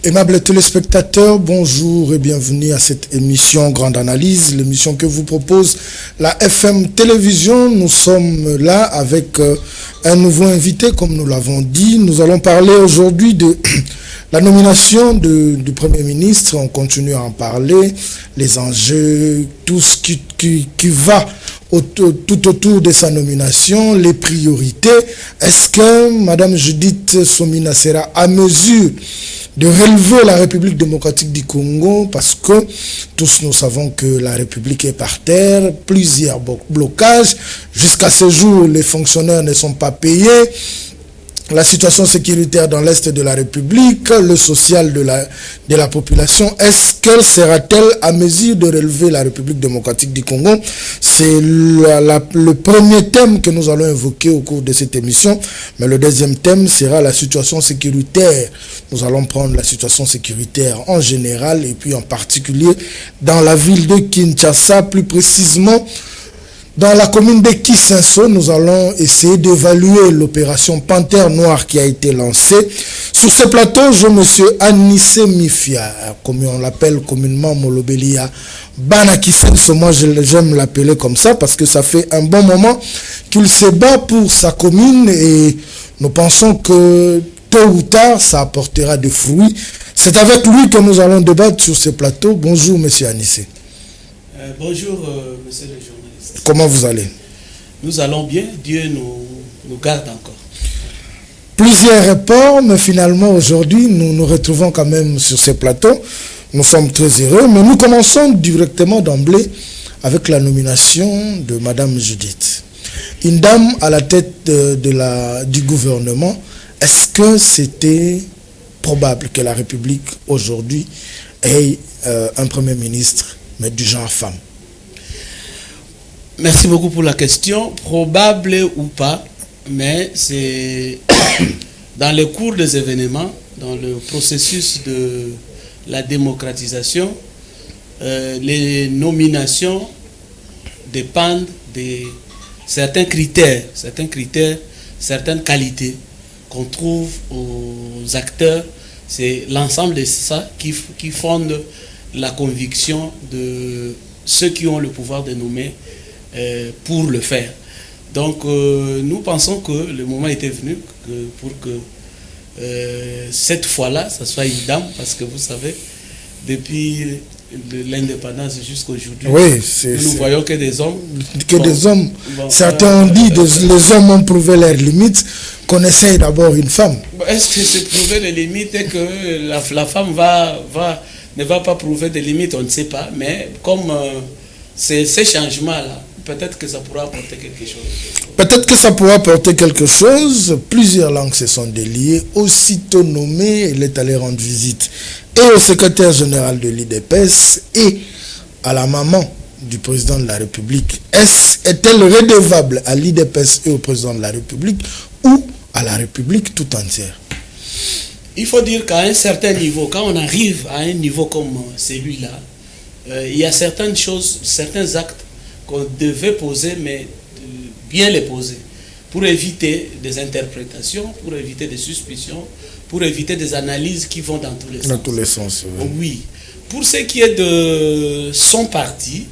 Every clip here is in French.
Aimables téléspectateurs, bonjour et bienvenue à cette émission Grande Analyse, l'émission que vous propose la FM Télévision. Nous sommes là avec un nouveau invité, comme nous l'avons dit. Nous allons parler aujourd'hui de la nomination du Premier ministre. On continue à en parler, les enjeux, tout ce qui va tout autour de sa nomination, les priorités. Est-ce que Mme Judith Somina sera à mesure de relever la République démocratique du Congo, parce que tous nous savons que la République est par terre, plusieurs blocages. Jusqu'à ce jour, les fonctionnaires ne sont pas payés. La situation sécuritaire dans l'Est de la République, le social de la population, est-ce qu'elle sera-t-elle à mesure de relever la République démocratique du Congo? C'est le premier thème que nous allons évoquer au cours de cette émission. Mais le deuxième thème sera la situation sécuritaire. Nous allons prendre la situation sécuritaire en général et puis en particulier dans la ville de Kinshasa, plus précisément dans la commune de Kisenso. Nous allons essayer d'évaluer l'opération Panthère Noire qui a été lancée. Sur ce plateau, je monsieur Anissé Mifia, comme on l'appelle communément Molobelia Bana Kisenso. Moi, j'aime l'appeler comme ça parce que ça fait un bon moment qu'il se bat pour sa commune et nous pensons que tôt ou tard, ça apportera des fruits. C'est avec lui que nous allons débattre sur ce plateau. Bonjour, monsieur Anissé. Bonjour, monsieur le journaliste. Comment vous allez? Nous allons bien, Dieu nous garde encore. Plusieurs reports, mais finalement aujourd'hui, nous nous retrouvons quand même sur ce plateau. Nous sommes très heureux, mais nous commençons directement d'emblée avec la nomination de Mme Judith. Une dame à la tête du gouvernement. Est-ce que c'était probable que la République aujourd'hui ait un Premier ministre, mais du genre femme? Merci beaucoup pour la question. Probable ou pas, mais c'est dans le cours des événements, dans le processus de la démocratisation, les nominations dépendent de certains critères, certaines qualités qu'on trouve aux acteurs. C'est l'ensemble de ça qui fonde la conviction de ceux qui ont le pouvoir de nommer pour le faire. Donc nous pensons que le moment était venu pour que cette fois-là, ça soit une dame, parce que vous savez, depuis l'indépendance jusqu'à aujourd'hui, oui, nous voyons que des hommes. Certains ont dit que les hommes ont prouvé leurs limites, qu'on essaye d'abord une femme. Est-ce que c'est prouver les limites et que la femme ne va pas prouver des limites? On ne sait pas, mais comme ces changements-là, peut-être que ça pourra apporter quelque chose. Peut-être que ça pourra apporter quelque chose. Plusieurs langues se sont déliées. Aussitôt nommé, il est allé rendre visite et au secrétaire général de l'IDPS et à la maman du président de la République. Est-elle redevable à l'IDPS et au président de la République ou à la République tout entière? Il faut dire qu'à un certain niveau, quand on arrive à un niveau comme celui-là, il y a certaines choses, certains actes qu'on devait poser, mais bien les poser, pour éviter des interprétations, pour éviter des suspicions, pour éviter des analyses qui vont dans tous les sens. Dans tous les sens, oui. Oui. Pour ce qui est de son parti,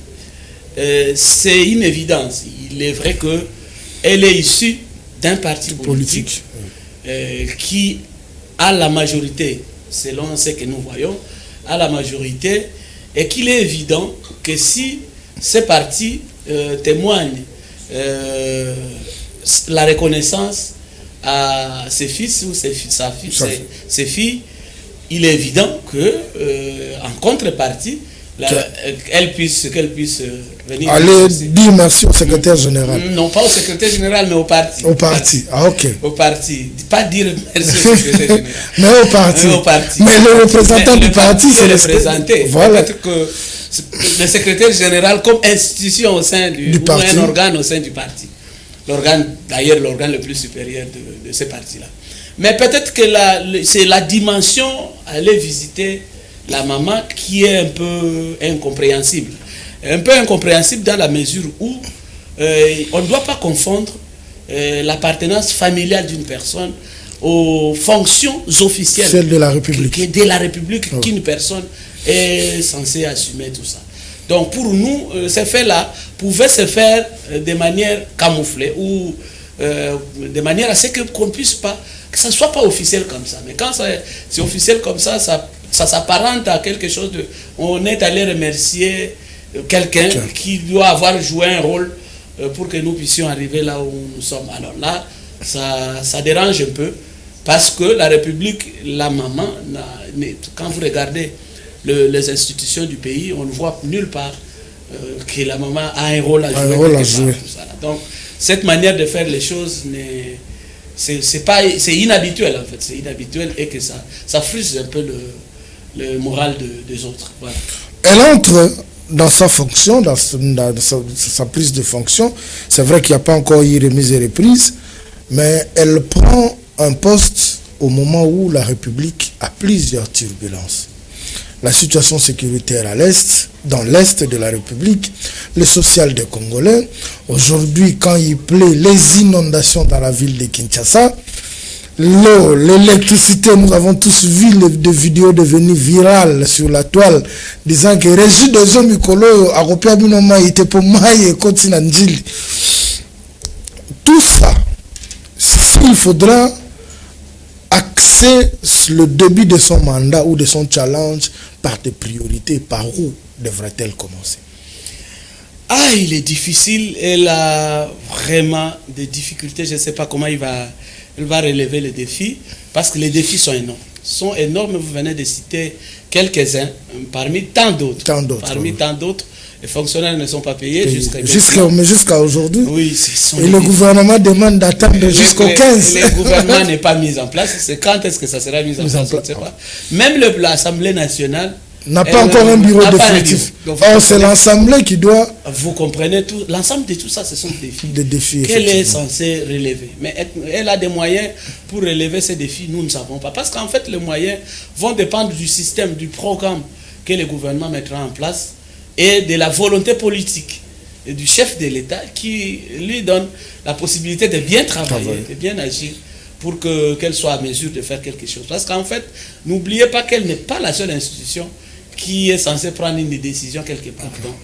c'est une évidence. Il est vrai qu'elle est issue d'un parti politique qui a la majorité, selon ce que nous voyons, a la majorité, et qu'il est évident que si ces partis témoignent la reconnaissance à ses fils ou ses filles, il est évident que en contrepartie, qu'elle puisse venir. Allez dire merci au secrétaire général. Non, pas au secrétaire général, mais au parti. Au parti, ah ok. Au parti. Pas dire merci au secrétaire général. Mais au parti. Mais le représentant du parti, c'est le représenté. Voilà. Peut-être que le secrétaire général, comme institution au sein du parti, ou un organe au sein du parti. D'ailleurs, l'organe le plus supérieur de ce parti-là. Mais peut-être que c'est la dimension aller visiter la maman qui est un peu incompréhensible. Un peu incompréhensible dans la mesure où on ne doit pas confondre l'appartenance familiale d'une personne aux fonctions officielles. Celle de la République. De la République, qu'une personne est censée assumer tout ça. Donc pour nous, ces faits-là pouvaient se faire de manière camouflée ou de manière à ce qu'on puisse pas, que ça soit pas officiel comme ça. Mais quand c'est officiel comme ça, ça s'apparente à quelque chose de... On est allé remercier quelqu'un qui doit avoir joué un rôle pour que nous puissions arriver là où nous sommes. Alors là, ça dérange un peu parce que la République, la maman, quand vous regardez les institutions du pays, on ne voit nulle part que la maman a un rôle à jouer. Donc, cette manière de faire les choses, c'est inhabituel en fait. C'est inhabituel et que ça frustre un peu le moral des autres. Voilà. Elle entre dans sa fonction, dans sa prise de fonction. C'est vrai qu'il n'y a pas encore eu remise et reprise, mais elle prend un poste au moment où la République a plusieurs turbulences. La situation sécuritaire à l'Est, dans l'Est de la République, le social des Congolais. Aujourd'hui, quand il pleut, les inondations dans la ville de Kinshasa, l'eau, l'électricité, nous avons tous vu des vidéos devenues virales sur la toile, disant que Régis de Mikolo, Aropia Binoma, était pour Maï et Kotinandjili. Tout ça, s'il faudra axer le début de son mandat ou de son challenge par des priorités, par où devrait-elle commencer? Il est difficile, elle a vraiment des difficultés, je ne sais pas comment elle va relever les défis, parce que les défis sont énormes, vous venez de citer quelques-uns, parmi tant d'autres. Parmi tant d'autres, les fonctionnaires ne sont pas payés jusqu'à aujourd'hui. Oui, et le gouvernement demande d'attendre jusqu'au 15. Le gouvernement n'est pas mis en place, c'est quand est-ce que ça sera mis en place, je ne sais pas. Même l'Assemblée nationale n'a pas encore un bureau définitif. Or, c'est l'Assemblée qui doit... Vous comprenez tout. L'ensemble de tout ça, ce sont des défis. Qu'elle est censée relever. Mais elle a des moyens pour relever ces défis, nous ne savons pas. Parce qu'en fait, les moyens vont dépendre du système, du programme que le gouvernement mettra en place et de la volonté politique et du chef de l'État qui lui donne la possibilité de bien travailler, de bien agir pour qu'elle soit à mesure de faire quelque chose. Parce qu'en fait, n'oubliez pas qu'elle n'est pas la seule institution qui est censé prendre une décision quelque part. Donc,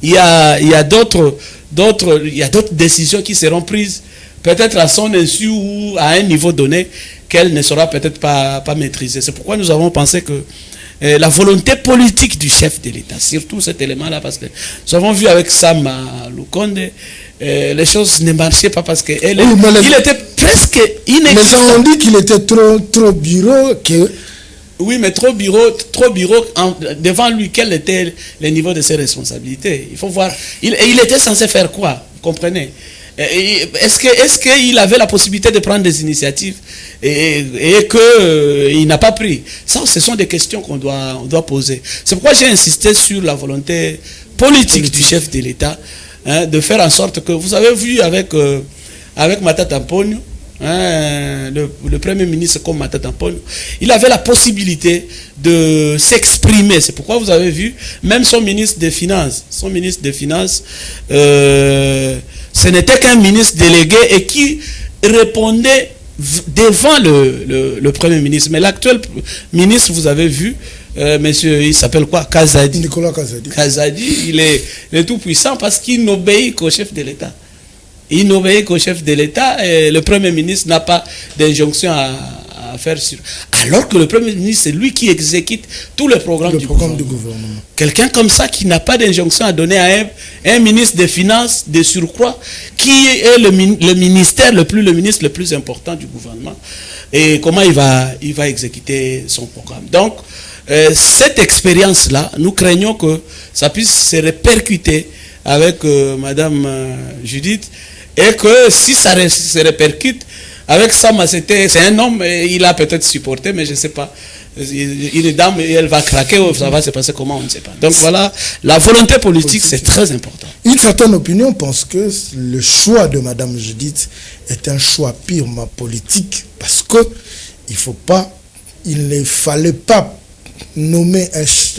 il y a d'autres décisions qui seront prises peut-être à son insu ou à un niveau donné qu'elle ne saura peut-être pas maîtriser. C'est pourquoi nous avons pensé que la volonté politique du chef de l'État, surtout cet élément-là, parce que nous avons vu avec Sam Lukonde, les choses ne marchaient pas parce qu'il était presque inexistant. Les gens ont dit qu'il était trop bureau que... Oui, mais trop bureau devant lui, quel était le niveau de ses responsabilités? Il faut voir. Il était censé faire quoi? Vous comprenez? Est-ce qu'il avait la possibilité de prendre des initiatives et qu'il n'a pas pris? Ça, ce sont des questions qu'on doit poser. C'est pourquoi j'ai insisté sur la volonté politique du chef de l'État, de faire en sorte que, vous avez vu avec Matata Ponyo, le premier ministre comme Matata Ponyo, il avait la possibilité de s'exprimer. C'est pourquoi vous avez vu, même son ministre des Finances, ce n'était qu'un ministre délégué et qui répondait devant le premier ministre. Mais l'actuel ministre, vous avez vu, monsieur, il s'appelle quoi? Kazadi. Nicolas Kazadi. Kazadi, il est tout puissant parce qu'il n'obéit qu'au chef de l'État. Il n'obéit qu'au chef de l'État et le Premier ministre n'a pas d'injonction à faire sur. Alors que le Premier ministre, c'est lui qui exécute tout le programme du gouvernement. Quelqu'un comme ça qui n'a pas d'injonction à donner à un ministre des Finances de surcroît, qui est le ministre le plus important du gouvernement. Et comment il va exécuter son programme. Donc, cette expérience-là, nous craignons que ça puisse se répercuter avec Madame Judith, et que si ça se répercute avec Sama, c'est un homme, il a peut-être supporté, mais je ne sais pas. Il est dame et elle va craquer, ça va se passer comment, on ne sait pas. Donc voilà, la volonté politique, c'est très important. Une certaine opinion pense que le choix de Madame Judith est un choix purement politique, parce que il ne fallait pas nommer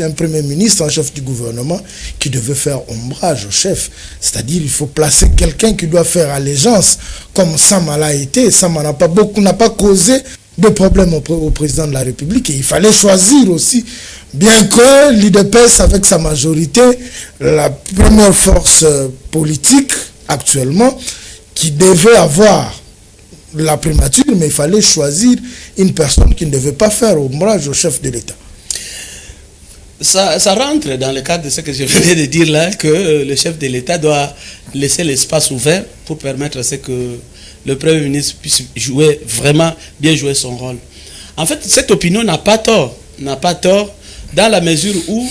un premier ministre, un chef du gouvernement qui devait faire ombrage au chef. C'est-à-dire il faut placer quelqu'un qui doit faire allégeance, comme Sama l'a été. Sama n'a pas causé de problème au président de la République et il fallait choisir aussi, bien que l'UDPS avec sa majorité, la première force politique actuellement, qui devait avoir la primature, mais il fallait choisir une personne qui ne devait pas faire ombrage au chef de l'État. Ça rentre dans le cadre de ce que je venais de dire là, que le chef de l'État doit laisser l'espace ouvert pour permettre à ce que le Premier ministre puisse jouer, vraiment bien jouer son rôle. En fait, cette opinion n'a pas tort dans la mesure où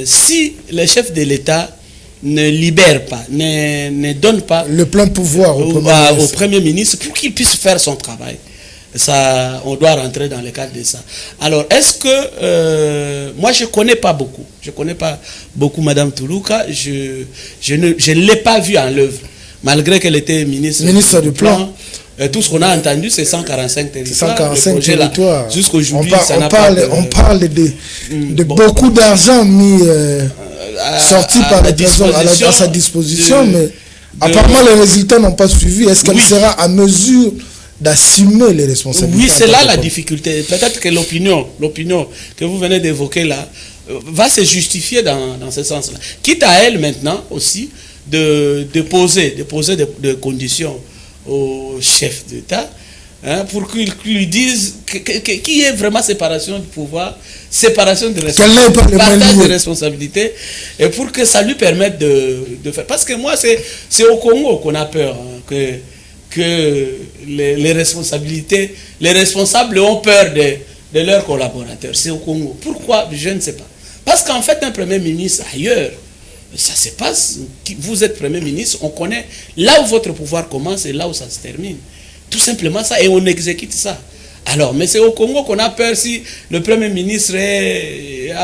si le chef de l'État ne libère pas, ne donne pas le plein pouvoir au Premier ministre pour qu'il puisse faire son travail. Ça, on doit rentrer dans le cadre de ça. Alors, est-ce que... moi, je ne connais pas beaucoup Madame Toulouka. Je ne l'ai pas vue en l'œuvre. Malgré qu'elle était ministre du Plan. Tout ce qu'on a entendu, c'est 145 territoires. 145 territoires. Jusqu'aujourd'hui, on parle de beaucoup d'argent mis... sorti par le président à sa disposition, mais apparemment les résultats n'ont pas suivi. Est-ce qu'elle sera à mesure d'assumer les responsabilités? Oui, c'est là la difficulté. Peut-être que l'opinion que vous venez d'évoquer là va se justifier dans ce sens-là. Quitte à elle maintenant aussi de poser des conditions au chef d'État, hein, pour qu'il lui dise qu'il y ait vraiment séparation du pouvoir, séparation de responsabilités, et pour que ça lui permette de faire. Parce que moi, c'est au Congo qu'on a peur, hein, que les responsabilités, les responsables ont peur de leurs collaborateurs. C'est au Congo. Pourquoi? Je ne sais pas. Parce qu'en fait, un Premier ministre ailleurs, ça se passe, vous êtes Premier ministre, on connaît là où votre pouvoir commence et là où ça se termine. Tout simplement ça, et on exécute ça. Alors, mais c'est au Congo qu'on a peur. Si le Premier ministre est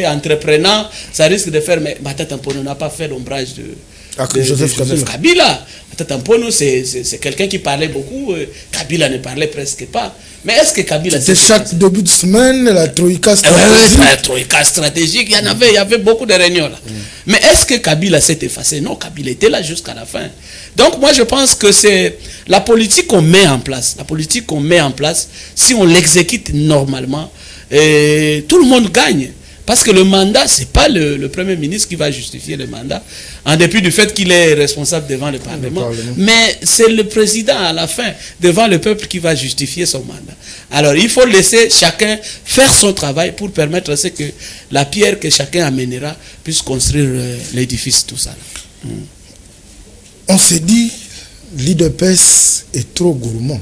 entreprenant, ça risque de faire... Mais Matatampono n'a pas fait l'ombrage de Joseph Kabila. Matatampono, c'est quelqu'un qui parlait beaucoup. Kabila ne parlait presque pas. Mais est-ce que Kabila... C'était chaque début de semaine, la troïka stratégique. La troïka stratégique, il y avait beaucoup de réunions là. Mais est-ce que Kabila s'est effacé? Non, Kabila était là jusqu'à la fin. Donc moi je pense que c'est la politique qu'on met en place. La politique qu'on met en place, si on l'exécute normalement, tout le monde gagne. Parce que le mandat, ce n'est pas le Premier ministre qui va justifier le mandat, en dépit du fait qu'il est responsable devant le Parlement. Mais c'est le président, à la fin, devant le peuple, qui va justifier son mandat. Alors, il faut laisser chacun faire son travail pour permettre à ce que la pierre que chacun amènera puisse construire l'édifice, tout ça. On s'est dit, l'UDPS est trop gourmand.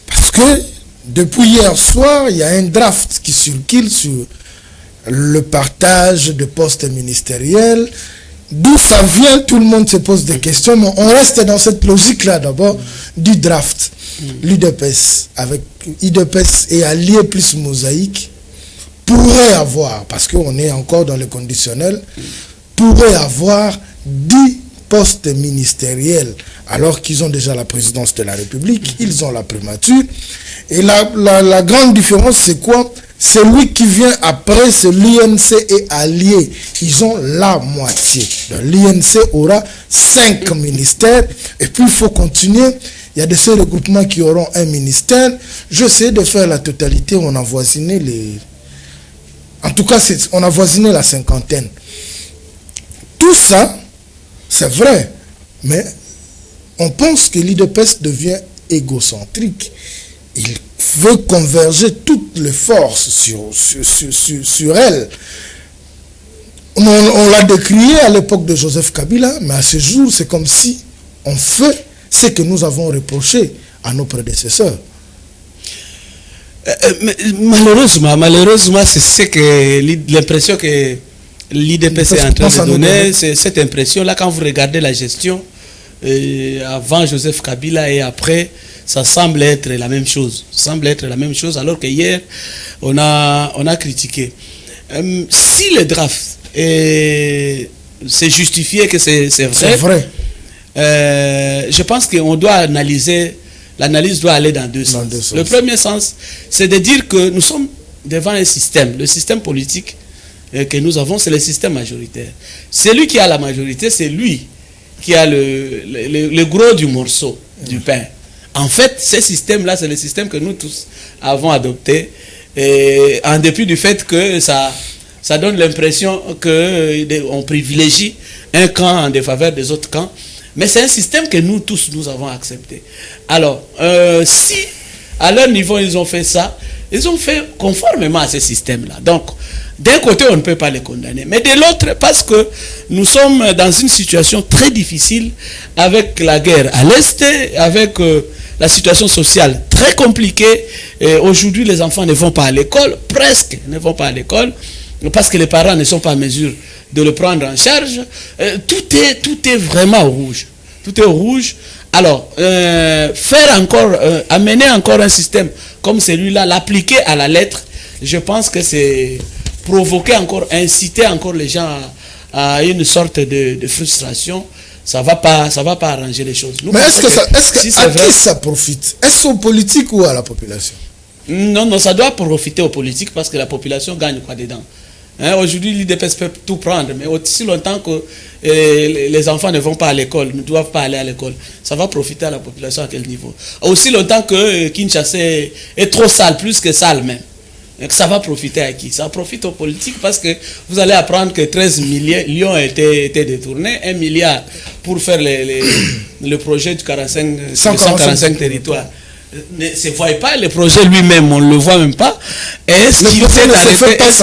Parce que, depuis hier soir, il y a un draft qui circule sur le partage de postes ministériels. D'où ça vient, tout le monde se pose des questions, mais on reste dans cette logique-là d'abord du draft. L'UDPS, avec UDPS et Alliés plus Mosaïque, pourrait avoir, parce qu'on est encore dans le conditionnel, pourrait avoir 10 postes ministériels, alors qu'ils ont déjà la présidence de la République, ils ont la primature. Et la grande différence, c'est quoi? Celui qui vient après, c'est l'INC et Alliés. Ils ont la moitié. L'INC aura 5 ministères. Et puis, il faut continuer. Il y a de ces regroupements qui auront un ministère. J'essaie de faire la totalité. On a voisiné les... En tout cas, on a voisiné la cinquantaine. Tout ça, c'est vrai. Mais on pense que l'UDPS devient égocentrique. Il veut converger toutes les forces sur elle. On l'a décrié à l'époque de Joseph Kabila, mais à ce jour, c'est comme si on fait ce que nous avons reproché à nos prédécesseurs. Malheureusement, c'est l'impression que l'IDPS est en train de donner, c'est cette impression-là quand vous regardez la gestion avant Joseph Kabila et après, ça semble être la même chose. Alors que hier, on a critiqué. Si le draft c'est justifié que c'est vrai. Je pense qu'on doit analyser, l'analyse doit aller dans deux sens. Le premier sens, c'est de dire que nous sommes devant un système. Le système politique que nous avons, c'est le système majoritaire. Celui qui a la majorité, c'est lui qui a le gros du morceau du pain. En fait, ce système-là, c'est le système que nous tous avons adopté, et en dépit du fait que ça donne l'impression qu'on privilégie un camp en défaveur des autres camps. Mais c'est un système que nous tous, nous avons accepté. Alors, si à leur niveau, ils ont fait ça, ils ont fait conformément à ce système-là. Donc, d'un côté, on ne peut pas les condamner. Mais de l'autre, parce que nous sommes dans une situation très difficile avec la guerre à l'Est, avec la situation sociale très compliquée. Aujourd'hui, les enfants ne vont pas à l'école, presque ne vont pas à l'école, parce que les parents ne sont pas en mesure de le prendre en charge. Tout est vraiment rouge. Tout est rouge. Alors, amener encore un système comme celui-là, l'appliquer à la lettre, je pense que c'est provoquer encore, inciter encore les gens à une sorte de frustration. Ça va pas arranger les choses. Mais à qui ça profite? Est-ce aux politiques ou à la population? Non, ça doit profiter aux politiques parce que la population gagne quoi dedans. Aujourd'hui, l'IDPS peut tout prendre, mais aussi longtemps que les enfants ne vont pas à l'école, ne doivent pas aller à l'école, ça va profiter à la population à quel niveau? Aussi longtemps que Kinshasa est trop sale, plus que sale même. Ça va profiter à qui? Ça profite aux politiques parce que vous allez apprendre que 13 millions ont été détournés, 1 milliard pour faire le projet du 145 territoires. Ne se voit pas le projet lui-même, on ne le voit même pas. Est-ce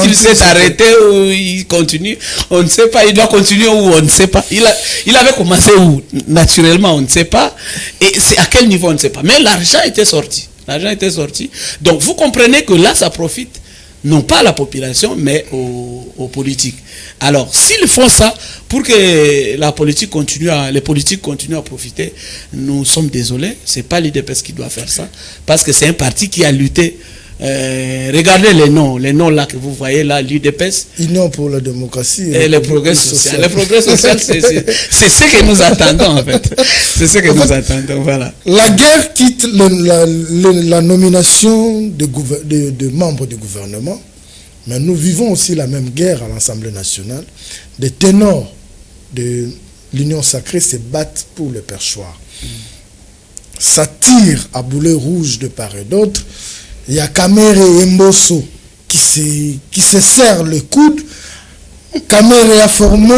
qu'il s'est arrêté ou il continue? On ne sait pas, il doit continuer ou on ne sait pas. Il avait commencé où? Naturellement, on ne sait pas. Et c'est à quel niveau, on ne sait pas. Mais l'argent était sorti. L'argent était sorti. Donc vous comprenez que là, ça profite non pas à la population, mais aux politiques. Alors, s'ils font ça pour que les politiques continuent à profiter, nous sommes désolés. C'est pas l'IDPS qui doit faire ça, parce que c'est un parti qui a lutté. Regardez les noms là que vous voyez là, l'UDPS. Union pour la démocratie. Et le progrès social. Le progrès social, c'est ce que nous attendons en fait. C'est ce que nous attendons, voilà. La guerre quitte la nomination de membres du gouvernement, mais nous vivons aussi la même guerre à l'Assemblée nationale. Des ténors de l'Union sacrée se battent pour le perchoir. Ça tire à boulet rouge de part et d'autre. Il y a Kamere et Mbosso qui se serrent le coude. Kamere a formé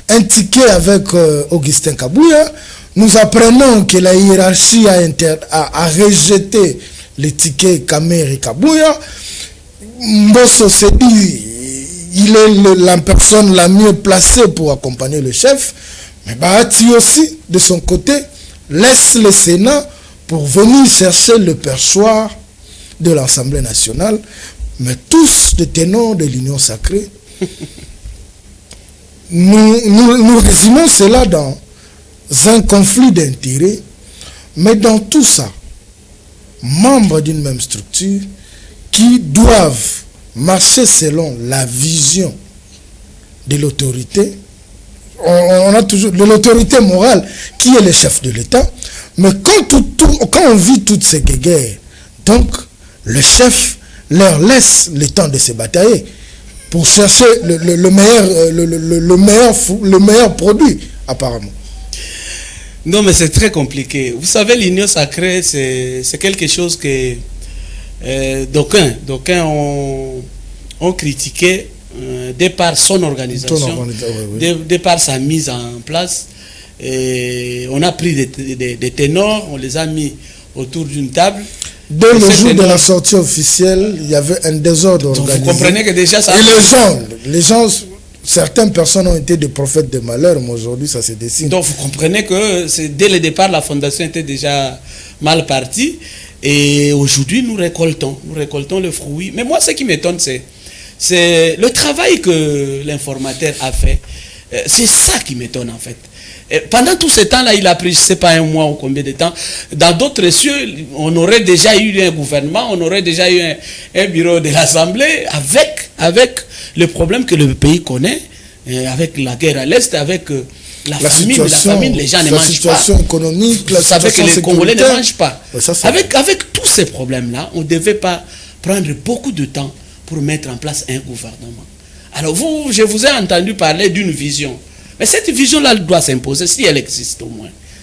un ticket avec Augustin Kabouya. Nous apprenons que la hiérarchie a rejeté le ticket Kamere et Kabouya. Mbosso s'est dit il est la personne la mieux placée pour accompagner le chef. Mais Bahati aussi, de son côté, laisse le Sénat pour venir chercher le perchoir de l'Assemblée nationale, mais tous des ténors de l'Union sacrée. Nous résumons cela dans un conflit d'intérêts, mais dans tout ça, membres d'une même structure qui doivent marcher selon la vision de l'autorité. On a toujours de l'autorité morale qui est le chef de l'État, mais quand on vit toutes ces guerres, donc le chef leur laisse le temps de se batailler pour chercher le meilleur produit, apparemment. Non, mais c'est très compliqué. Vous savez, l'Union sacrée, c'est quelque chose que d'aucuns ont critiqué de par son organisation, de par sa mise en place. Et on a pris des ténors, on les a mis autour d'une table. Dès le jour de la sortie officielle, il y avait un désordre organisé. Vous comprenez que déjà ça... Et les gens, certaines personnes ont été des prophètes de malheur, mais aujourd'hui ça se dessine. Donc vous comprenez que dès le départ, la fondation était déjà mal partie. Et aujourd'hui, nous récoltons le fruit. Mais moi, ce qui m'étonne, c'est le travail que l'informateur a fait. C'est ça qui m'étonne en fait. Et pendant tout ce temps-là, il a pris, je ne sais pas, 1 mois ou combien de temps. Dans d'autres cieux, on aurait déjà eu un gouvernement, on aurait déjà eu un bureau de l'Assemblée avec le problème que le pays connaît, avec la guerre à l'Est, avec la famine, les gens ne mangent pas. La situation économique, la situation sécuritaire. Vous savez que les Congolais ne mangent pas. Ça, avec tous ces problèmes-là, on ne devait pas prendre beaucoup de temps pour mettre en place un gouvernement. Alors je vous ai entendu parler d'une vision. Mais cette vision-là doit s'imposer, si elle existe au moins.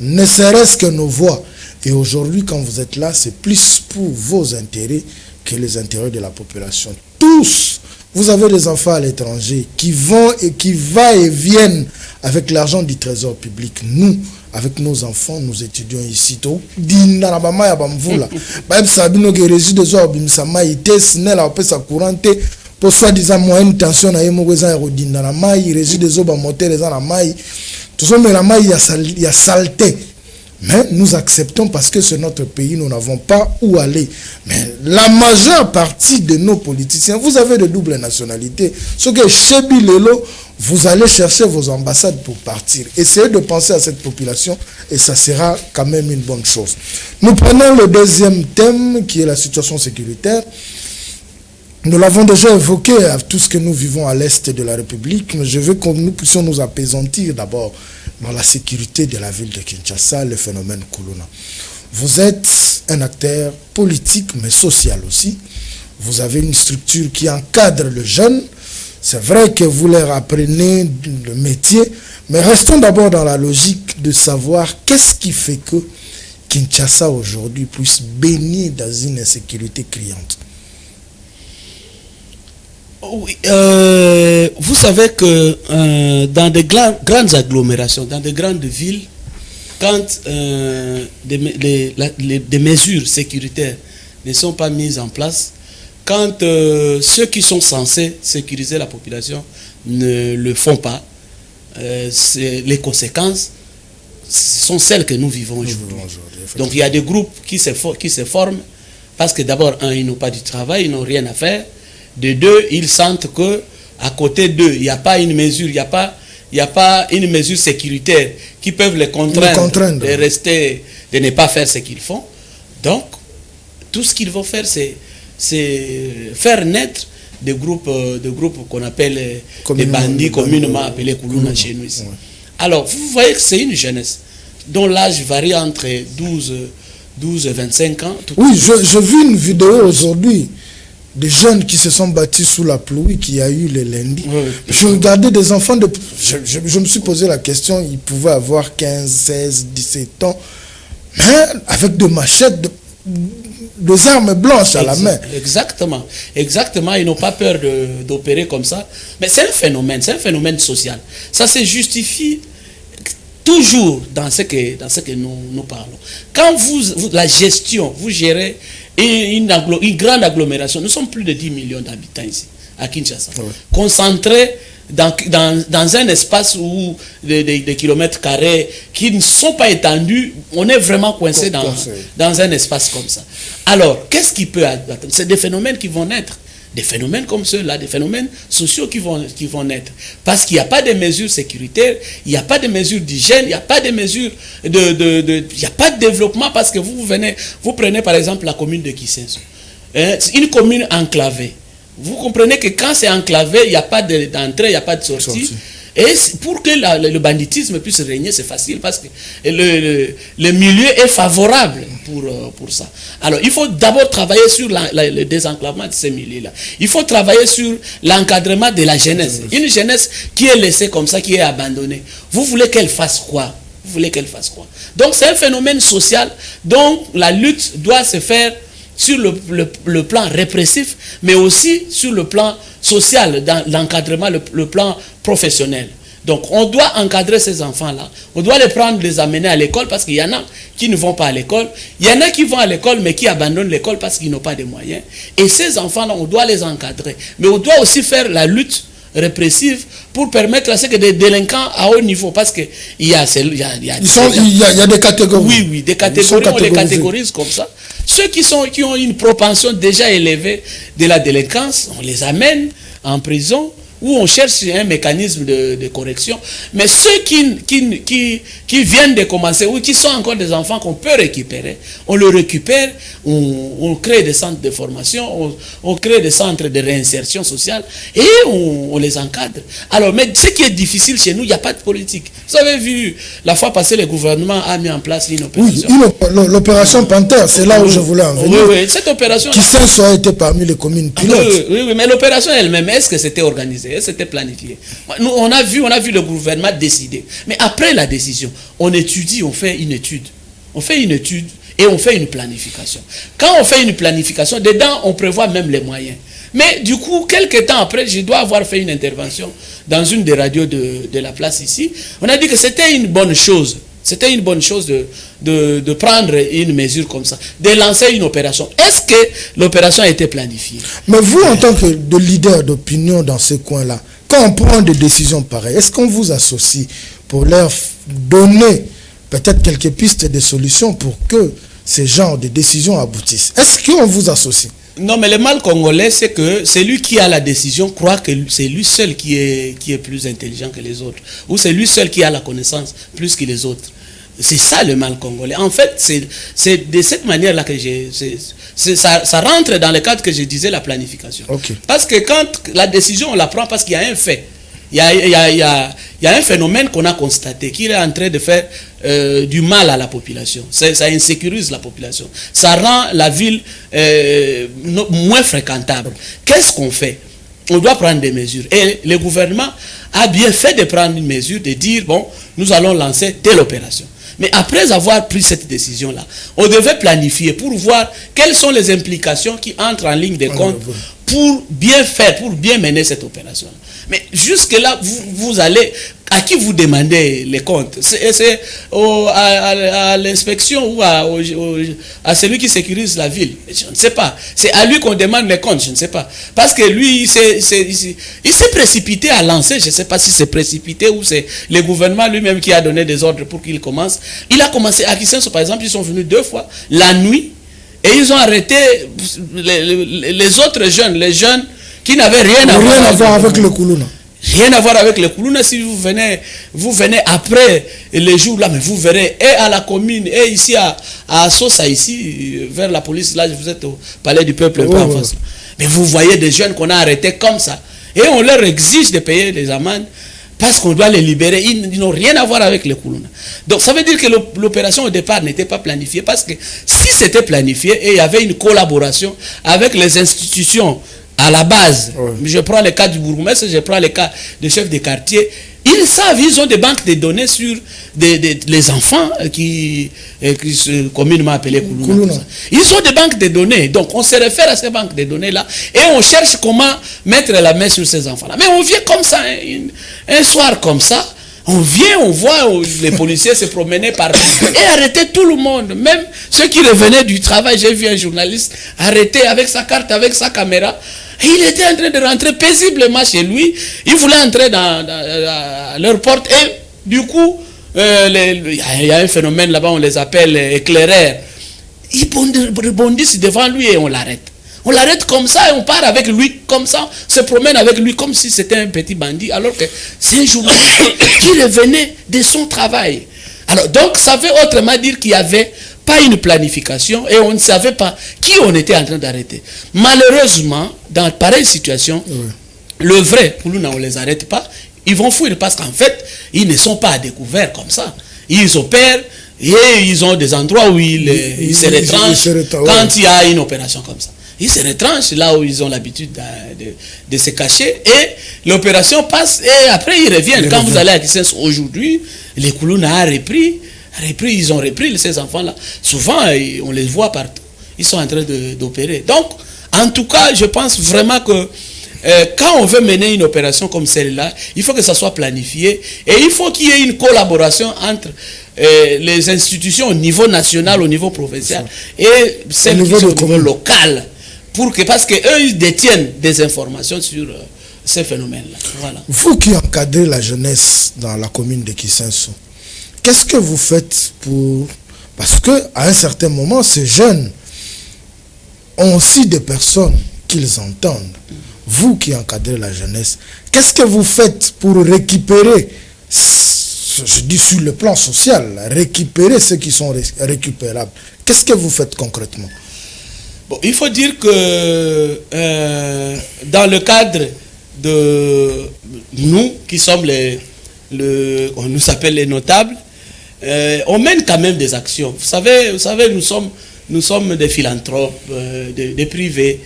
ne serait-ce que nos voix. Et aujourd'hui, quand vous êtes là, c'est plus pour vos intérêts que les intérêts de la population. Tous, vous avez des enfants à l'étranger qui vont et qui viennent avec l'argent du trésor public. Nous, avec nos enfants, nous étudions ici. Pour soi-disant moyenne tension na yemo kweza erodinda na mai régie des eaux ba moteur les na mai tout ça mais la mai il y a saleté. Mais nous acceptons parce que c'est notre pays, nous n'avons pas où aller. Mais la majeure partie de nos politiciens, vous avez de double nationalité. Ce que chez Bilelo, vous allez chercher vos ambassades pour partir. Essayez de penser à cette population et ça sera quand même une bonne chose. Nous prenons le deuxième thème qui est la situation sécuritaire. Nous l'avons déjà évoqué à tout ce que nous vivons à l'est de la République, mais je veux que nous puissions nous apaisantir d'abord dans la sécurité de la ville de Kinshasa, le phénomène Kuluna. Vous êtes un acteur politique, mais social aussi. Vous avez une structure qui encadre le jeune. C'est vrai que vous leur apprenez le métier, mais restons d'abord dans la logique de savoir qu'est-ce qui fait que Kinshasa aujourd'hui puisse baigner dans une insécurité criante. Oui, vous savez que dans des grandes agglomérations, dans des grandes villes, quand des mesures sécuritaires ne sont pas mises en place, quand ceux qui sont censés sécuriser la population ne le font pas, les conséquences sont celles que nous vivons aujourd'hui. Donc il y a des groupes qui se forment parce que d'abord, ils n'ont pas du travail, ils n'ont rien à faire. De deux, ils sentent que à côté d'eux, il n'y a pas une mesure, il n'y a pas une mesure sécuritaire qui peuvent les contraindre de rester, de ne pas faire ce qu'ils font. Donc, tout ce qu'ils vont faire, c'est faire naître des groupes qu'on appelle des bandits communément appelés Kuluna chez nous ici. Ouais. Alors, vous voyez que c'est une jeunesse dont l'âge varie entre 12 et 25 ans. Oui, j'ai vu une vidéo aujourd'hui. Des jeunes qui se sont battus sous la pluie qu'il y a eu le lundi. Oui. Je regardais des enfants de... Je me suis posé la question, ils pouvaient avoir 15, 16, 17 ans, mais avec des machettes, des armes blanches à la main. Exactement. Exactement, ils n'ont pas peur d'opérer comme ça. Mais c'est un phénomène social. Ça se justifie toujours dans ce que nous parlons. Quand la gestion, vous gérez une grande agglomération, nous sommes plus de 10 millions d'habitants ici, à Kinshasa, ouais. Concentrés dans un espace où des kilomètres carrés qui ne sont pas étendus, on est vraiment coincé dans un espace comme ça. Alors, qu'est-ce qui peut attendre? C'est des phénomènes qui vont naître. Des phénomènes comme ceux-là, des phénomènes sociaux qui vont naître. Parce qu'il n'y a pas de mesures sécuritaires, il n'y a pas de mesures d'hygiène, il n'y a pas de mesures il n'y a pas de développement parce que vous prenez par exemple la commune de Kisenso. C'est une commune enclavée. Vous comprenez que quand c'est enclavé, il n'y a pas d'entrée, il n'y a pas de sortie. Et pour que le banditisme puisse régner, c'est facile parce que le milieu est favorable pour ça. Alors, il faut d'abord travailler sur le désenclavement de ces milieux-là. Il faut travailler sur l'encadrement de la jeunesse. Une jeunesse qui est laissée comme ça, qui est abandonnée. Vous voulez qu'elle fasse quoi? Vous voulez qu'elle fasse quoi? Donc, c'est un phénomène social dont la lutte doit se faire sur le plan répressif, mais aussi sur le plan social, dans l'encadrement, le plan professionnel. Donc, on doit encadrer ces enfants-là. On doit les prendre, les amener à l'école parce qu'il y en a qui ne vont pas à l'école. Il y en a qui vont à l'école, mais qui abandonnent l'école parce qu'ils n'ont pas de moyens. Et ces enfants-là, on doit les encadrer. Mais on doit aussi faire la lutte répressive pour permettre à ce que des délinquants à haut niveau, parce qu'il y a des catégories. Oui, des catégories, on les catégorise comme ça. Ceux qui ont une propension déjà élevée de la délinquance, on les amène en prison où on cherche un mécanisme de correction. Mais ceux qui viennent de commencer ou qui sont encore des enfants qu'on peut récupérer, on le récupère, on crée des centres de formation, on crée des centres de réinsertion sociale et on les encadre. Alors, mais ce qui est difficile chez nous, il n'y a pas de politique. Vous avez vu, la fois passée, le gouvernement a mis en place une opération. Oui, l'opération Panthère, c'est là où je voulais en venir. Oui, cette opération... Qui a été parmi les communes pilotes. Oui, mais l'opération elle-même, est-ce que c'était organisé? organisé, c'était planifié. Nous, on a vu le gouvernement décider. Mais après la décision, on étudie, on fait une étude. On fait une étude et on fait une planification. Quand on fait une planification, dedans, on prévoit même les moyens. Mais du coup, quelques temps après, je dois avoir fait une intervention dans une des radios de la place ici. On a dit que c'était une bonne chose. C'était une bonne chose de prendre une mesure comme ça, de lancer une opération. Est-ce que l'opération a été planifiée? Mais vous, en tant que de leader d'opinion dans ce coin-là, quand on prend des décisions pareilles, est-ce qu'on vous associe pour leur donner peut-être quelques pistes de solutions pour que ces genres de décisions aboutissent? Est-ce qu'on vous associe? Non, mais le mal congolais, c'est que celui qui a la décision croit que c'est lui seul qui est plus intelligent que les autres. Ou c'est lui seul qui a la connaissance plus que les autres. C'est ça le mal congolais. En fait, c'est de cette manière-là que ça rentre dans le cadre que je disais, la planification. Okay. Parce que quand la décision, on la prend parce qu'il y a un fait. Il y a un phénomène qu'on a constaté, qui est en train de faire du mal à la population. Ça insécurise la population. Ça rend la ville moins fréquentable. Qu'est-ce qu'on fait? On doit prendre des mesures. Et le gouvernement a bien fait de prendre une mesure, de dire, bon, nous allons lancer telle opération. Mais après avoir pris cette décision-là, on devait planifier pour voir quelles sont les implications qui entrent en ligne de compte pour bien faire, pour bien mener cette opération. Mais jusque-là, vous allez... À qui vous demandez les comptes? C'est à l'inspection ou à celui qui sécurise la ville? Je ne sais pas. C'est à lui qu'on demande les comptes, je ne sais pas. Parce que lui, il s'est précipité à lancer. Je ne sais pas si c'est précipité ou c'est le gouvernement lui-même qui a donné des ordres pour qu'il commence. Il a commencé à Kisenso, par exemple, ils sont venus 2 fois, la nuit, et ils ont arrêté les autres jeunes, les jeunes qui n'avaient rien à voir avec le Koulouna. Rien à voir avec le Koulouna. Si vous venez après les jours là, mais vous verrez, et à la commune, et ici à Sosa, ici, vers la police, là, vous êtes au palais du peuple, un peu en face. Mais vous voyez des jeunes qu'on a arrêtés comme ça. Et on leur exige de payer des amendes parce qu'on doit les libérer. Ils n'ont rien à voir avec le Koulouna. Donc ça veut dire que l'opération au départ n'était pas planifiée, parce que si c'était planifié et il y avait une collaboration avec les institutions à la base, je prends le cas du bourgmestre, je prends le cas des chefs de quartier, ils savent, ils ont des banques de données sur les enfants qui sont communément appelés Koulouna. Ils ont des banques de données, donc on se réfère à ces banques de données-là et on cherche comment mettre la main sur ces enfants-là. Mais on vient comme ça, un soir comme ça, on vient, on voit les policiers se promener partout et arrêter tout le monde, même ceux qui revenaient du travail. J'ai vu un journaliste arrêté avec sa carte, avec sa caméra. Et il était en train de rentrer paisiblement chez lui. Il voulait entrer à leur porte et du coup, il y a un phénomène là-bas, on les appelle éclaireurs. Ils rebondissent devant lui et on l'arrête. On l'arrête comme ça et on part avec lui comme ça, se promène avec lui comme si c'était un petit bandit, alors que c'est un journaliste qui revenait de son travail. Alors donc ça veut autrement dire qu'il n'y avait pas une planification et on ne savait pas qui on était en train d'arrêter. Malheureusement, dans pareille situation, le vrai Koulouna, on ne les arrête pas, ils vont fuir parce qu'en fait, ils ne sont pas à découvert comme ça. Ils opèrent et ils ont des endroits où ils se retranchent quand il y a une opération comme ça. Ils se retranchent là où ils ont l'habitude de se cacher et l'opération passe et après ils reviennent. Quand vous allez à Kisenso aujourd'hui, les Koulouna a repris, ils ont repris ces enfants-là. Souvent, on les voit partout. Ils sont en train d'opérer. Donc, en tout cas, je pense vraiment que quand on veut mener une opération comme celle-là, il faut que ça soit planifié et il faut qu'il y ait une collaboration entre les institutions au niveau national, au niveau provincial et celles qui sont au niveau local. Parce qu'eux, ils détiennent des informations sur ces phénomènes-là. Voilà. Vous qui encadrez la jeunesse dans la commune de Kisenso, qu'est-ce que vous faites pour... Parce qu'à un certain moment, ces jeunes ont aussi des personnes qu'ils entendent. Vous qui encadrez la jeunesse, qu'est-ce que vous faites pour récupérer, je dis sur le plan social, récupérer ceux qui sont récupérables? Qu'est-ce que vous faites concrètement? Bon, il faut dire que dans le cadre de nous, qui sommes on nous appelle les notables, on mène quand même des actions. Vous savez, nous sommes des philanthropes, des privés.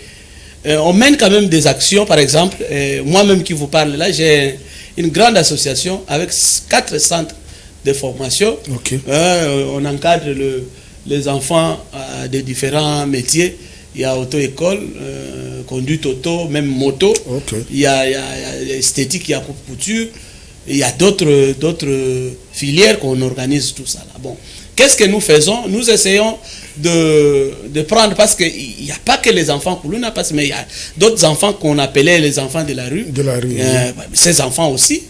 on mène quand même des actions. Par exemple, moi-même qui vous parle là, j'ai une grande association avec 4 centres de formation. Okay. On encadre les enfants de différents métiers. Il y a auto-école, conduite auto, même moto. Okay. Il y a esthétique, il y a couture. Il y a d'autres filières qu'on organise tout ça là. Bon, qu'est-ce que nous faisons? Nous essayons de prendre, parce qu'il n'y a pas que les enfants Koulouna, mais il y a d'autres enfants qu'on appelait les enfants de la rue. De la rue. Oui. Ces enfants aussi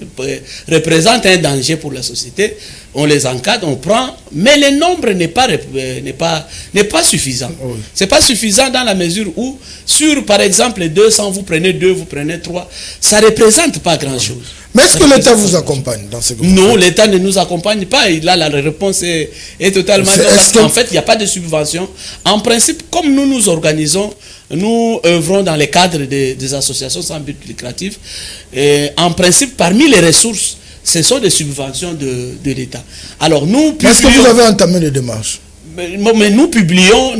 représentent un danger pour la société. On les encadre, on prend, mais le nombre n'est pas suffisant. Oui. C'est pas suffisant dans la mesure où, sur par exemple 200, vous prenez 2, vous prenez 3, ça représente pas grand-chose. Mais est-ce que l'État vous accompagne dans ce gouvernement? Non, l'État ne nous accompagne pas. Et là, la réponse est totalement... En fait, il n'y a pas de subvention. En principe, comme nous nous organisons, nous œuvrons dans le cadre des associations sans but lucratif. Et en principe, parmi les ressources, ce sont des subventions de l'État. Alors, nous... Est-ce que vous avez entamé les démarches? Mais nous publions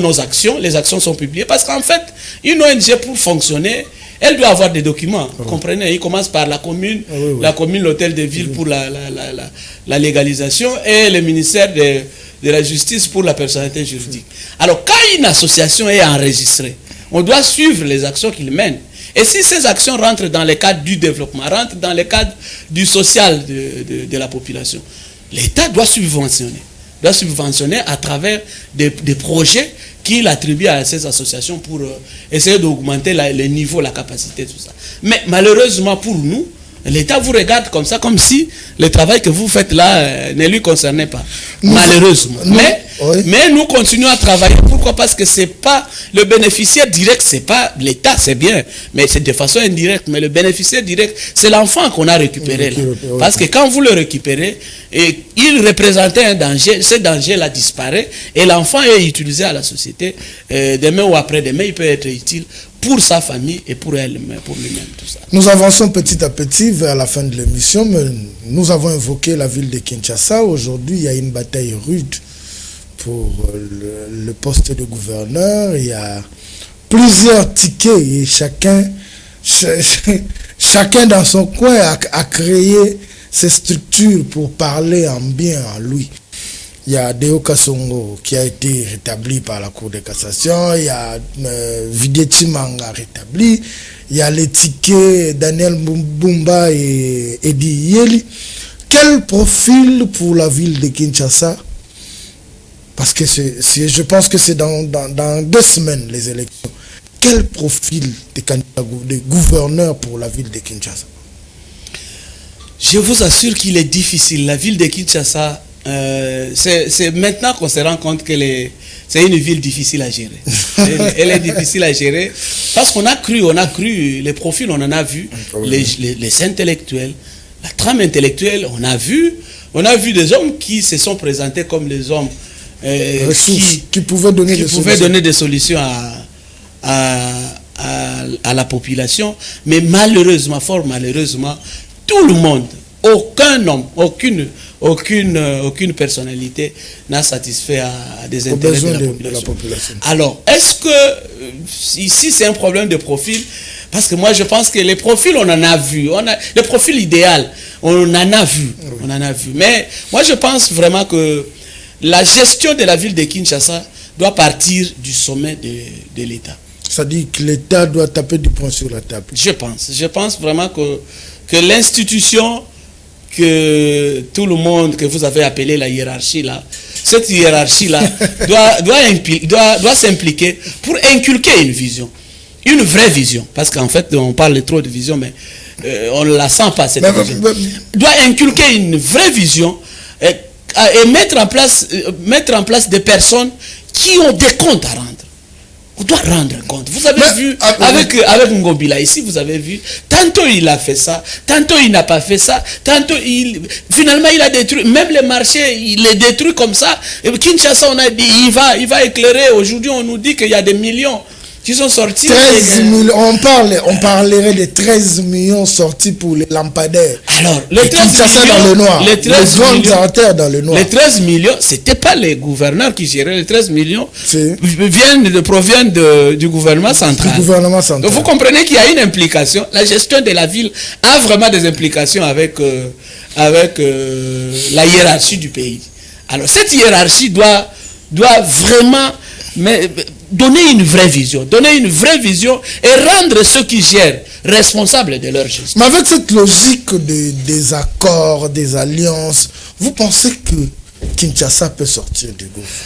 nos actions. Les actions sont publiées parce qu'en fait, une ONG, pour fonctionner, elle doit avoir des documents. Vous comprenez? Il commence par la commune, la commune, l'hôtel de ville pour la légalisation et le ministère de la justice pour la personnalité juridique. Alors, quand une association est enregistrée, on doit suivre les actions qu'il mène. Et si ces actions rentrent dans le cadre du développement, rentrent dans le cadre du social de la population, l'État doit subventionner à travers des projets qu'il attribue à ces associations pour essayer d'augmenter le niveau, la capacité, tout ça. Mais malheureusement pour nous, l'État vous regarde comme ça, comme si le travail que vous faites là ne lui concernait pas. Malheureusement. Mais nous continuons à travailler. Pourquoi? Parce que c'est pas le bénéficiaire direct, c'est pas l'État, c'est bien, mais c'est de façon indirecte. Mais le bénéficiaire direct, c'est l'enfant qu'on a récupéré là. Parce que quand vous le récupérez, il représentait un danger, ce danger-là disparaît et l'enfant est utilisé à la société. Demain ou après-demain, il peut être utile pour sa famille et pour elle-même, pour lui-même, tout ça. Nous avançons petit à petit vers la fin de l'émission, mais nous avons évoqué la ville de Kinshasa. Aujourd'hui, il y a une bataille rude pour le poste de gouverneur. Il y a plusieurs tickets et chacun dans son coin a créé ses structures pour parler en bien à lui. Il y a Deo Kassongo qui a été rétabli par la Cour de cassation. Il y a Videti Manga rétabli. Il y a les tickets Daniel Mbumba et Eddie Yeli. Quel profil pour la ville de Kinshasa? Parce que je pense que c'est dans 2 semaines les élections. Quel profil de gouverneur pour la ville de Kinshasa? Je vous assure qu'il est difficile. La ville de Kinshasa, c'est maintenant qu'on se rend compte que c'est une ville difficile à gérer. Elle est difficile à gérer parce qu'on a cru, les profils, on en a vu, les intellectuels, la trame intellectuelle, on a vu des hommes qui se sont présentés comme des hommes qui pouvaient donner des solutions à la population, mais malheureusement, fort malheureusement, tout le monde, aucun homme, aucune personnalité n'a satisfait à des intérêts de la population. Alors, est-ce que ici c'est un problème de profil? Parce que moi je pense que les profils on en a vu, le profil idéal on en a vu, mais moi je pense vraiment que la gestion de la ville de Kinshasa doit partir du sommet de l'État. Ça dit que l'État doit taper du poing sur la table. Je pense vraiment que l'institution, que tout le monde, que vous avez appelé la hiérarchie là, cette hiérarchie là doit s'impliquer pour inculquer une vision, une vraie vision, parce qu'en fait on parle trop de vision mais on ne la sent pas cette vision. Doit inculquer une vraie vision et mettre en place des personnes qui ont des comptes à rendre. On doit rendre compte. Vous avez vu avec Ngobila ici, vous avez vu, tantôt il a fait ça, tantôt il n'a pas fait ça, tantôt finalement il a détruit, même les marchés, il les détruit comme ça. Et Kinshasa, on a dit, il va éclairer. Aujourd'hui, on nous dit qu'il y a des millions qui sont sortis. 13 millions, on parlerait de 13 millions sortis pour les lampadaires. Alors, les 13 millions, dans le noir, les 13 grandes artères dans le noir. Les 13 millions, c'était pas les gouverneurs qui géraient. Les 13 millions proviennent du gouvernement central. Du gouvernement central. Donc vous comprenez qu'il y a une implication. La gestion de la ville a vraiment des implications avec la hiérarchie du pays. Alors cette hiérarchie doit vraiment donner une vraie vision et rendre ceux qui gèrent responsables de leur gestion. Mais avec cette logique des accords, des alliances, vous pensez que Kinshasa peut sortir du gouffre?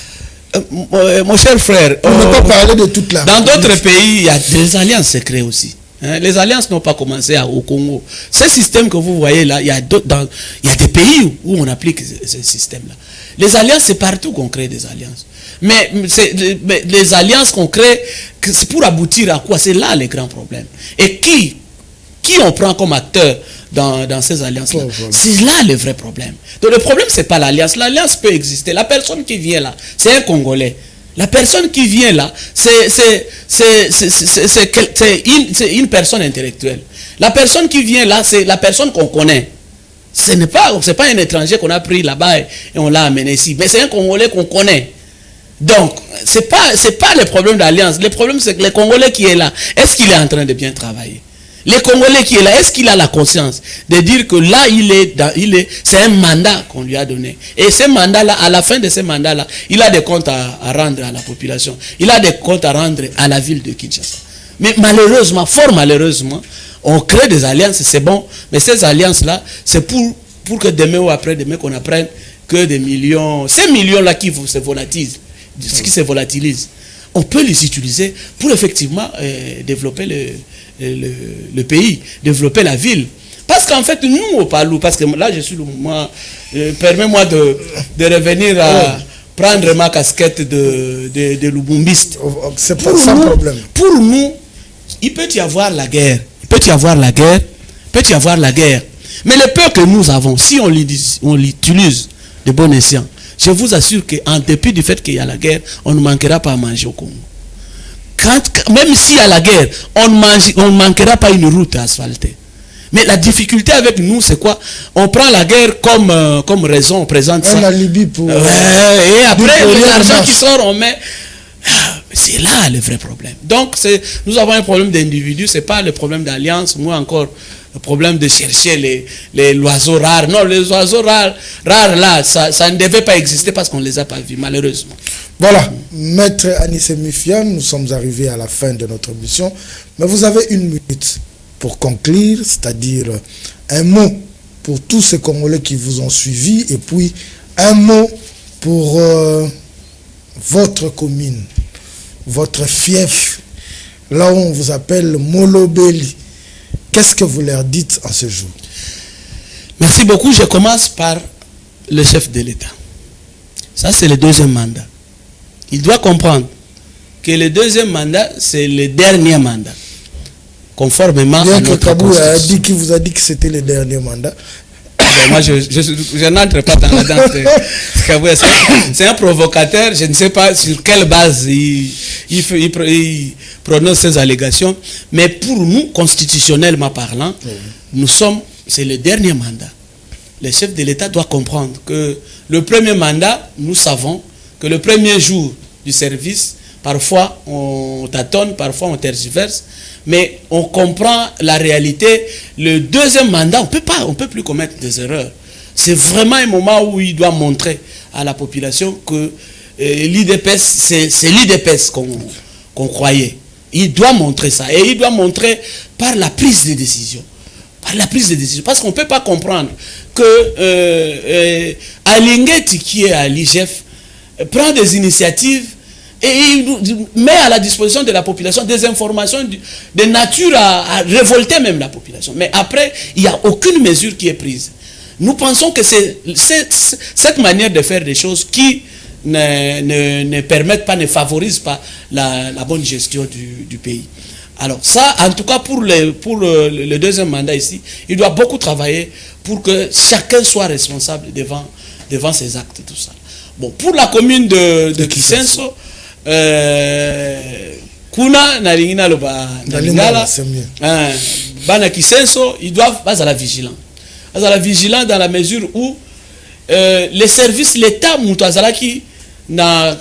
Mon cher frère, on ne peut pas parler de toute la... Dans d'autres pays, il y a des alliances secrètes aussi. Les alliances n'ont pas commencé au Congo. Ce système que vous voyez là, il y a des pays où on applique ce système-là. Les alliances, c'est partout qu'on crée des alliances. Mais les alliances qu'on crée, c'est pour aboutir à quoi? C'est là les grands problèmes. Et qui on prend comme acteur dans ces alliances-là? C'est là le vrai problème. Donc le problème, c'est pas l'alliance. L'alliance peut exister. La personne qui vient là, c'est un Congolais. La personne qui vient là, c'est une personne intellectuelle. La personne qui vient là, c'est la personne qu'on connaît. Ce n'est pas un étranger qu'on a pris là-bas et on l'a amené ici. Mais c'est un Congolais qu'on connaît. Donc, c'est pas le problème d'alliance. Le problème, c'est que le Congolais qui est là, est-ce qu'il est en train de bien travailler? Le Congolais qui est là, est-ce qu'il a la conscience de dire que là, c'est un mandat qu'on lui a donné. Et ce mandat-là, à la fin de ce mandat-là, il a des comptes à rendre à la population. Il a des comptes à rendre à la ville de Kinshasa. Mais malheureusement, fort malheureusement, on crée des alliances, c'est bon, mais ces alliances-là, c'est pour que demain ou après-demain, qu'on apprenne que des millions, ces millions-là qui se volatilisent, on peut les utiliser pour effectivement développer le pays, développer la ville. Parce qu'en fait, nous, au Palou, parce que là, permets-moi de revenir à prendre ma casquette de Lubumbiste. C'est pas sans problème. Pour nous, il peut y avoir la guerre. Mais le peur que nous avons, si on l'utilise de bon escient, je vous assure qu'en dépit du fait qu'il y a la guerre, on ne manquera pas à manger au Congo. Même s'il y a la guerre, on ne manquera pas une route asphaltée. Mais la difficulté avec nous, c'est quoi? On prend la guerre comme raison, on présente ça. Un alibi pour... et après, l'argent qui sort, on met... C'est là le vrai problème. Donc, nous avons un problème d'individu, ce n'est pas le problème d'alliance, moi encore, le problème de chercher les oiseaux rares. Non, les oiseaux rares là, ça ne devait pas exister parce qu'on ne les a pas vus, malheureusement. Voilà, Maître Anissé Mifiam, nous sommes arrivés à la fin de notre mission, mais vous avez 1 minute pour conclure, c'est-à-dire un mot pour tous ces Congolais qui vous ont suivi, et puis un mot pour votre commune, votre fief, là où on vous appelle Molobeli. Qu'est-ce que vous leur dites en ce jour? Merci beaucoup. Je commence par le chef de l'État. Ça, c'est le 2e mandat. Il doit comprendre que le 2e mandat, c'est le dernier mandat. Conformément à notre constitution. Qui vous a dit que c'était le dernier mandat? Moi, je n'entre pas dans la danse. C'est un provocateur. Je ne sais pas sur quelle base il prononce ces allégations. Mais pour nous, constitutionnellement parlant, c'est le dernier mandat. Le chef de l'État doit comprendre que le premier mandat, nous savons que le premier jour du service, parfois on tâtonne, parfois on tergiverse, mais on comprend la réalité. Le 2e mandat, on ne peut plus commettre des erreurs. C'est vraiment un moment où il doit montrer à la population que l'IDPS, c'est l'IDPS qu'on croyait. Il doit montrer ça. Et il doit montrer par la prise de décision. Parce qu'on ne peut pas comprendre que Alingeti, qui est à l'IGF, prend des initiatives et il met à la disposition de la population des informations de nature à révolter même la population. Mais après, il n'y a aucune mesure qui est prise. Nous pensons que c'est cette manière de faire des choses qui ne permettent pas, ne favorisent pas la bonne gestion du pays. Alors ça, en tout cas pour le 2e mandat ici, il doit beaucoup travailler pour que chacun soit responsable devant ses actes, tout ça. Bon, pour la commune de Kisenso, kuna na lingina lo ba na lingala bana kisenso ils doivent à la vigilance. À la vigilance dans la mesure où les services l'État mutu azalaki na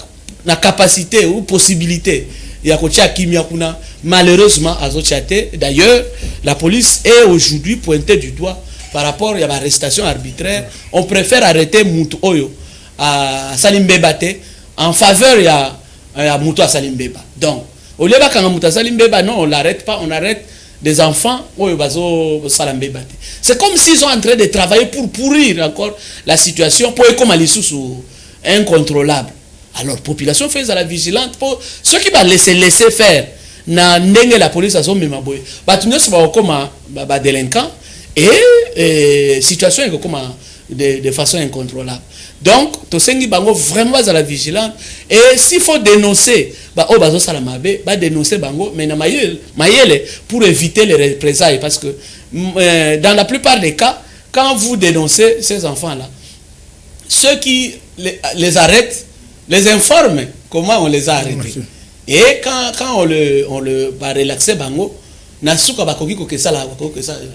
capacité ou possibilité ya kotia kimia kuna malheureusement azotiate. D'ailleurs la police est aujourd'hui pointée du doigt par rapport à l'arrestation arbitraire. On préfère arrêter mutu oyo à Salimbebate en faveur ya mutu à Salimbeba. Donc au lieu de mutu à Salimbeba, non, on l'arrête pas, on arrête des enfants oyo bazo Salimbebate. C'est comme s'ils sont en train de travailler pour pourrir encore la situation pour comme alisous incontrôlable. Alors population fait à la vigilante pour ceux qui va laisser faire na ndenge la police a somé maboy batunyo soba comme ba délinquant et situation est comme de façon incontrôlable. Donc to sengi bango vraiment à la vigilante et s'il faut dénoncer ba o bazo salamabe ba dénoncer bango mais na mayele pour éviter les représailles parce que dans la plupart des cas quand vous dénoncez ces enfants là ceux qui les arrêtent les informe comment on les a arrêtés. Et quand on le va relaxer bango, nasuka bakoki ko que ça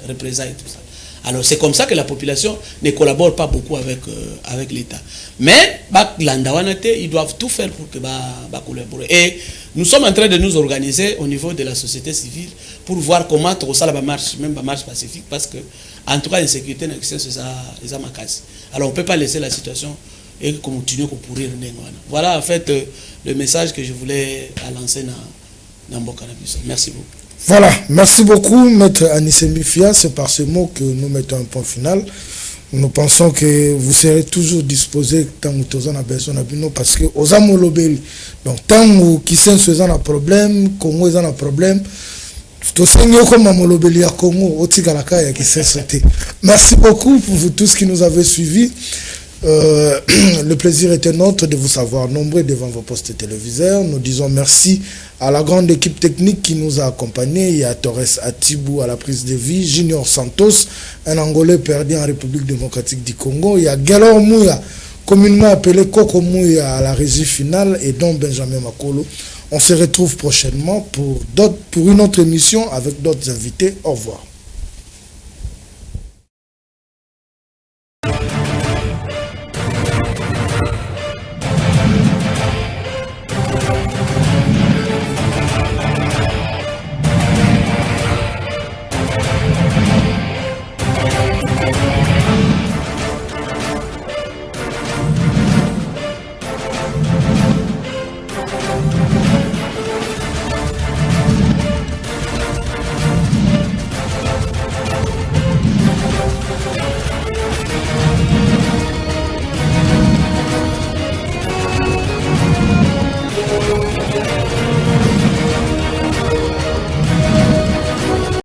représente tout ça. Alors c'est comme ça que la population ne collabore pas beaucoup avec l'État. Mais ils doivent tout faire pour que collaborer. Et nous sommes en train de nous organiser au niveau de la société civile pour voir comment tout ça marche, même marche pacifique, parce que en tout cas l'insécurité c'est ça ma casse. Alors on peut pas laisser la situation et continuer à pourrir. Voilà en fait le message que je voulais lancer dans Bokanabiso. Merci beaucoup. Voilà, merci beaucoup Maître Anissembi Fia, c'est par ce mot que nous mettons un point final. Nous pensons que vous serez toujours disposés tant que vous avez besoin de nous parce que aux amolobeli. Donc tant que qui sont un problème, Congo est un problème. Merci beaucoup pour vous tous qui nous avez suivis. Le plaisir était nôtre de vous savoir nombreux devant vos postes téléviseurs. Nous disons merci à la grande équipe technique qui nous a accompagnés. Il y a Torres Atibou à la prise de vie, Junior Santos, un Angolais perdu en République démocratique du Congo. Il y a Galor Mouya, communément appelé Koko Mouya à la régie finale, et donc Benjamin Makolo. On se retrouve prochainement pour une autre émission avec d'autres invités. Au revoir.